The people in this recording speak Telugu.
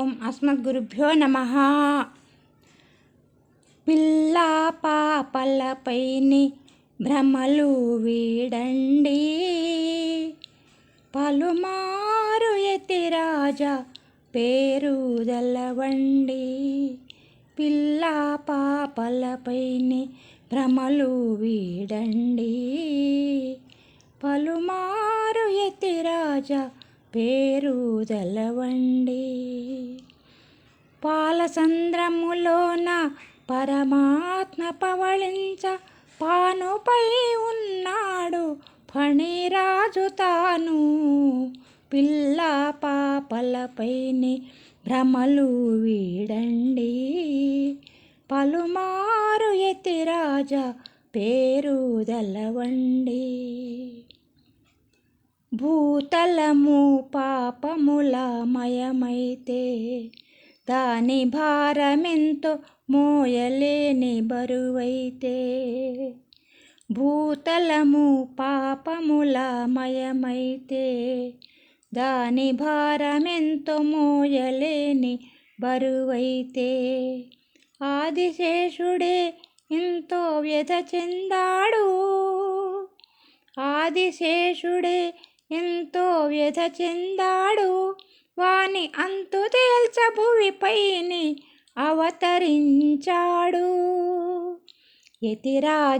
ఓం అస్మద్గురుభ్యో నమః. పిల్ల పాపలపైని భ్రమలు వీడండి, పలుమారు యతిరాజా పేరు దలవండి. పిల్ల పాపలపైని భ్రమలు వీడండి, పలుమారు యతిరాజా పేరు దలవండి. పాలసంద్రములోన పరమాత్మ పవళించ పానుపై ఉన్నాడు ఫణిరాజు తాను. పిల్ల పాపలపైని భ్రమలు వీడండి, పలుమారు యతిరాజా పేరు దలవండి. భూతలము పాపముల మయమైతే దాని భారమెంతో మోయలేని బరువైతే. భూతలము పాపముల మయమైతే దాని భారమెంతో మోయలేని బరువైతే. ఆదిశేషుడే ఎంతో వ్యధ చెందాడు, ఆదిశేషుడే ఎంతో వ్యధ చెందాడు. వాని అంతు తేల్చ భువిపైని అవతరించాడు. యతిరాజ